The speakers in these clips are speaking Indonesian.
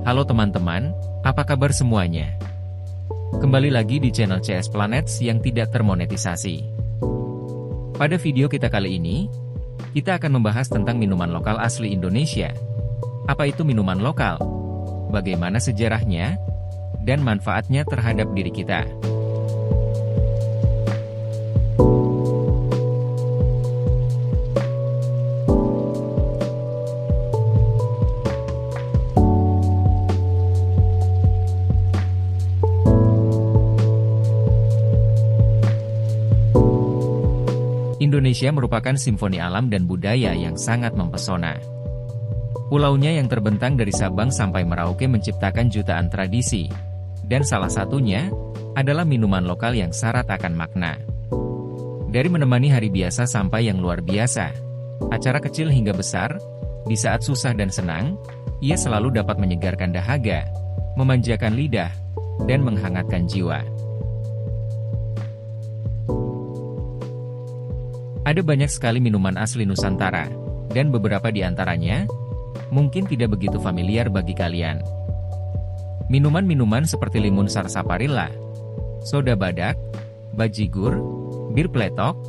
Halo teman-teman, apa kabar semuanya? Kembali lagi di channel CS Planets yang tidak termonetisasi. Pada video kita kali ini, kita akan membahas tentang minuman lokal asli Indonesia. Apa itu minuman lokal? Bagaimana sejarahnya? Dan manfaatnya terhadap diri kita. Indonesia merupakan simfoni alam dan budaya yang sangat mempesona. Pulaunya yang terbentang dari Sabang sampai Merauke menciptakan jutaan tradisi, dan salah satunya adalah minuman lokal yang syarat akan makna. Dari menemani hari biasa sampai yang luar biasa, acara kecil hingga besar, di saat susah dan senang, ia selalu dapat menyegarkan dahaga, memanjakan lidah, dan menghangatkan jiwa. Ada banyak sekali minuman asli Nusantara, dan beberapa di antaranya mungkin tidak begitu familiar bagi kalian. Minuman-minuman seperti limun sarsaparilla, soda badak, bajigur, bir pletok,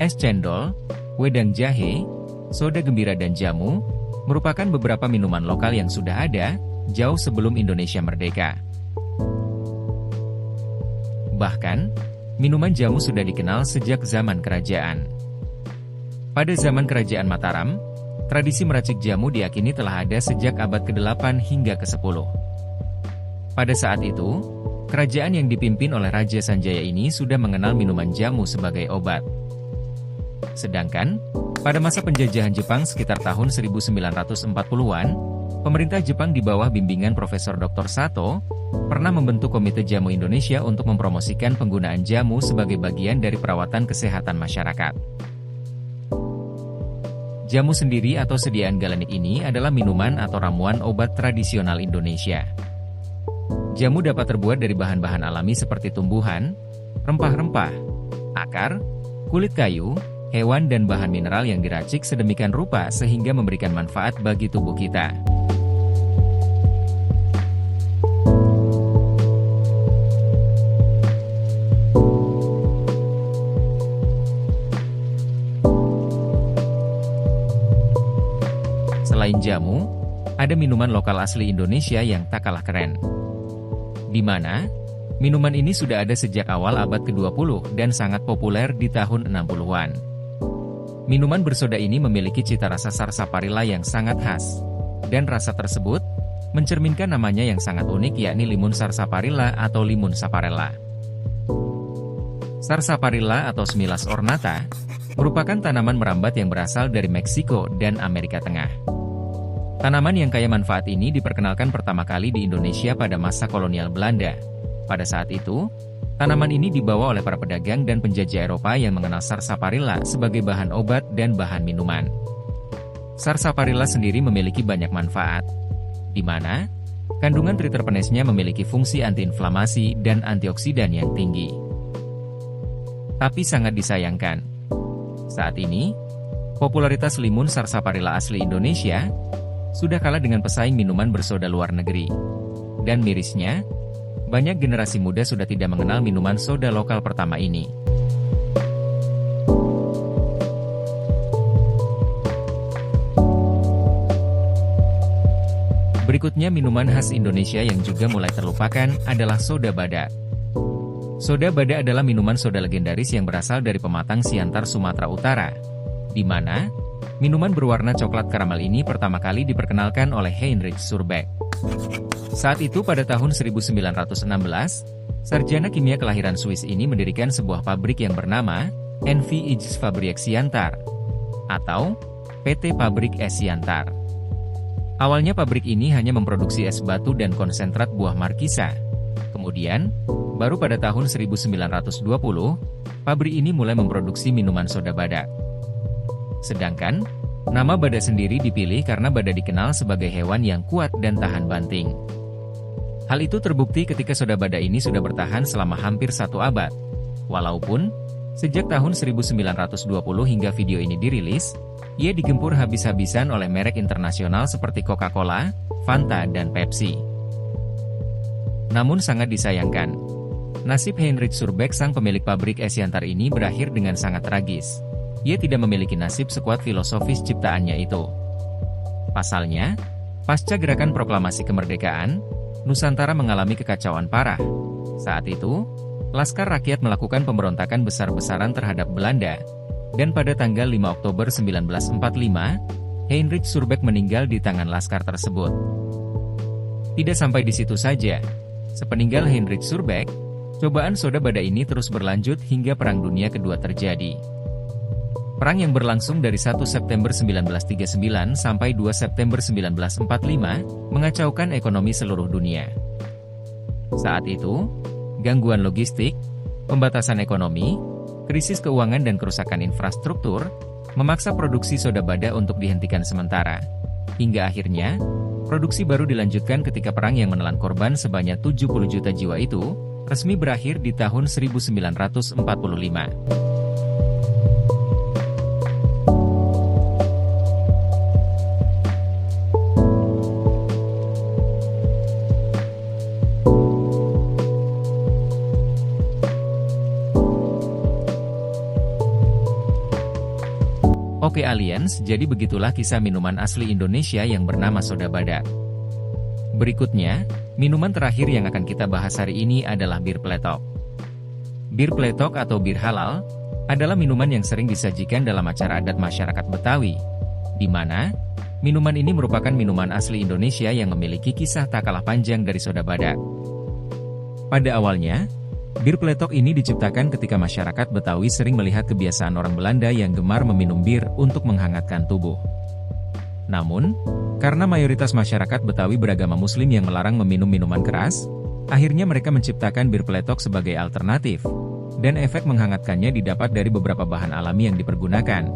es cendol, wedang jahe, soda gembira dan jamu, merupakan beberapa minuman lokal yang sudah ada jauh sebelum Indonesia merdeka. Bahkan, minuman jamu sudah dikenal sejak zaman kerajaan. Pada zaman Kerajaan Mataram, tradisi meracik jamu diyakini telah ada sejak abad ke-8 hingga ke-10. Pada saat itu, kerajaan yang dipimpin oleh Raja Sanjaya ini sudah mengenal minuman jamu sebagai obat. Sedangkan, pada masa penjajahan Jepang sekitar tahun 1940-an, pemerintah Jepang di bawah bimbingan Profesor Dr. Sato, pernah membentuk Komite Jamu Indonesia untuk mempromosikan penggunaan jamu sebagai bagian dari perawatan kesehatan masyarakat. Jamu sendiri atau sediaan galenik ini adalah minuman atau ramuan obat tradisional Indonesia. Jamu dapat terbuat dari bahan-bahan alami seperti tumbuhan, rempah-rempah, akar, kulit kayu, hewan dan bahan mineral yang diracik sedemikian rupa sehingga memberikan manfaat bagi tubuh kita. Selain jamu, ada minuman lokal asli Indonesia yang tak kalah keren. Di mana, minuman ini sudah ada sejak awal abad ke-20 dan sangat populer di tahun 60-an. Minuman bersoda ini memiliki cita rasa sarsaparilla yang sangat khas, dan rasa tersebut mencerminkan namanya yang sangat unik yakni limun sarsaparilla atau limun saparella. Sarsaparilla atau Smilas ornata merupakan tanaman merambat yang berasal dari Meksiko dan Amerika Tengah. Tanaman yang kaya manfaat ini diperkenalkan pertama kali di Indonesia pada masa kolonial Belanda. Pada saat itu, tanaman ini dibawa oleh para pedagang dan penjajah Eropa yang mengenal sarsaparilla sebagai bahan obat dan bahan minuman. Sarsaparilla sendiri memiliki banyak manfaat, di mana kandungan triterpenesnya memiliki fungsi antiinflamasi dan antioksidan yang tinggi. Tapi sangat disayangkan, saat ini, popularitas limun sarsaparilla asli Indonesia sudah kalah dengan pesaing minuman bersoda luar negeri. Dan mirisnya, banyak generasi muda sudah tidak mengenal minuman soda lokal pertama ini. Berikutnya minuman khas Indonesia yang juga mulai terlupakan adalah soda badak. Soda badak adalah minuman soda legendaris yang berasal dari pematang Siantar, Sumatera Utara, di mana minuman berwarna coklat karamel ini pertama kali diperkenalkan oleh Heinrich Surbeck. Saat itu pada tahun 1916, sarjana kimia kelahiran Swiss ini mendirikan sebuah pabrik yang bernama NV Ijs Fabriek Siantar, atau PT Pabrik Es Siantar. Awalnya pabrik ini hanya memproduksi es batu dan konsentrat buah markisa. Kemudian, baru pada tahun 1920, pabrik ini mulai memproduksi minuman soda badak. Sedangkan, nama badak sendiri dipilih karena badak dikenal sebagai hewan yang kuat dan tahan banting. Hal itu terbukti ketika soda badak ini sudah bertahan selama hampir 1 abad. Walaupun, sejak tahun 1920 hingga video ini dirilis, ia digempur habis-habisan oleh merek internasional seperti Coca-Cola, Fanta dan Pepsi. Namun sangat disayangkan, nasib Heinrich Surbeck sang pemilik pabrik es Siantar ini berakhir dengan sangat tragis. Ia tidak memiliki nasib sekuat filosofis ciptaannya itu. Pasalnya, pasca gerakan proklamasi kemerdekaan, Nusantara mengalami kekacauan parah. Saat itu, Laskar Rakyat melakukan pemberontakan besar-besaran terhadap Belanda, dan pada tanggal 5 Oktober 1945, Heinrich Surbeck meninggal di tangan laskar tersebut. Tidak sampai di situ saja, sepeninggal Heinrich Surbeck, cobaan soda bada ini terus berlanjut hingga Perang Dunia Kedua terjadi. Perang yang berlangsung dari 1 September 1939 sampai 2 September 1945, mengacaukan ekonomi seluruh dunia. Saat itu, gangguan logistik, pembatasan ekonomi, krisis keuangan dan kerusakan infrastruktur, memaksa produksi soda bada untuk dihentikan sementara. Hingga akhirnya, produksi baru dilanjutkan ketika perang yang menelan korban sebanyak 70 juta jiwa itu, resmi berakhir di tahun 1945. Oke aliens, jadi begitulah kisah minuman asli Indonesia yang bernama soda bada. Berikutnya, minuman terakhir yang akan kita bahas hari ini adalah bir pletok. Bir pletok atau bir halal adalah minuman yang sering disajikan dalam acara adat masyarakat Betawi, di mana minuman ini merupakan minuman asli Indonesia yang memiliki kisah tak kalah panjang dari soda bada. Pada awalnya, bir pletok ini diciptakan ketika masyarakat Betawi sering melihat kebiasaan orang Belanda yang gemar meminum bir untuk menghangatkan tubuh. Namun, karena mayoritas masyarakat Betawi beragama Muslim yang melarang meminum minuman keras, akhirnya mereka menciptakan bir pletok sebagai alternatif, dan efek menghangatkannya didapat dari beberapa bahan alami yang dipergunakan,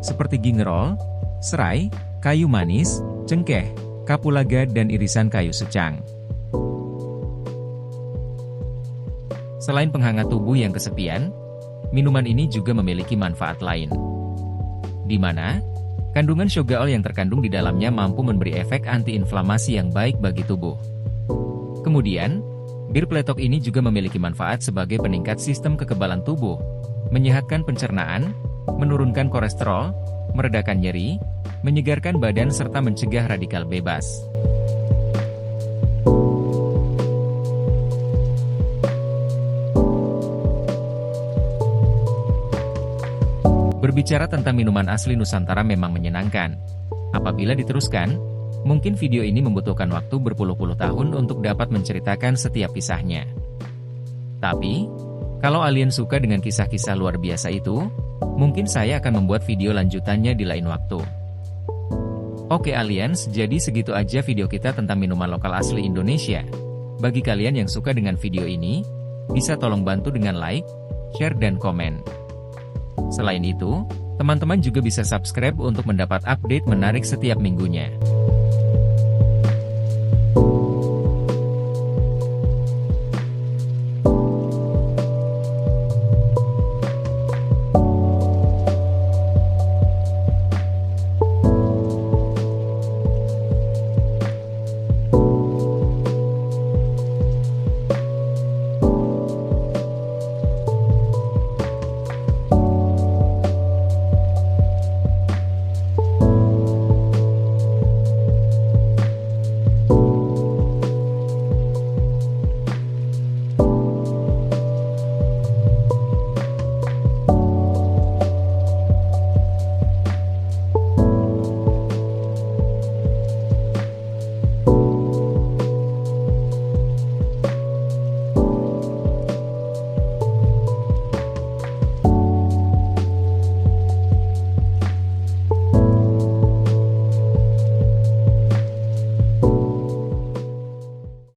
seperti gingerol, serai, kayu manis, cengkeh, kapulaga dan irisan kayu secang. Selain penghangat tubuh yang kesepian, minuman ini juga memiliki manfaat lain, di mana kandungan syogaol yang terkandung di dalamnya mampu memberi efek antiinflamasi yang baik bagi tubuh. Kemudian, bir pletok ini juga memiliki manfaat sebagai peningkat sistem kekebalan tubuh, menyehatkan pencernaan, menurunkan kolesterol, meredakan nyeri, menyegarkan badan serta mencegah radikal bebas. Berbicara tentang minuman asli Nusantara memang menyenangkan. Apabila diteruskan, mungkin video ini membutuhkan waktu berpuluh-puluh tahun untuk dapat menceritakan setiap kisahnya. Tapi, kalau kalian suka dengan kisah-kisah luar biasa itu, mungkin saya akan membuat video lanjutannya di lain waktu. Oke aliens, jadi segitu aja video kita tentang minuman lokal asli Indonesia. Bagi kalian yang suka dengan video ini, bisa tolong bantu dengan like, share dan komen. Selain itu, teman-teman juga bisa subscribe untuk mendapat update menarik setiap minggunya.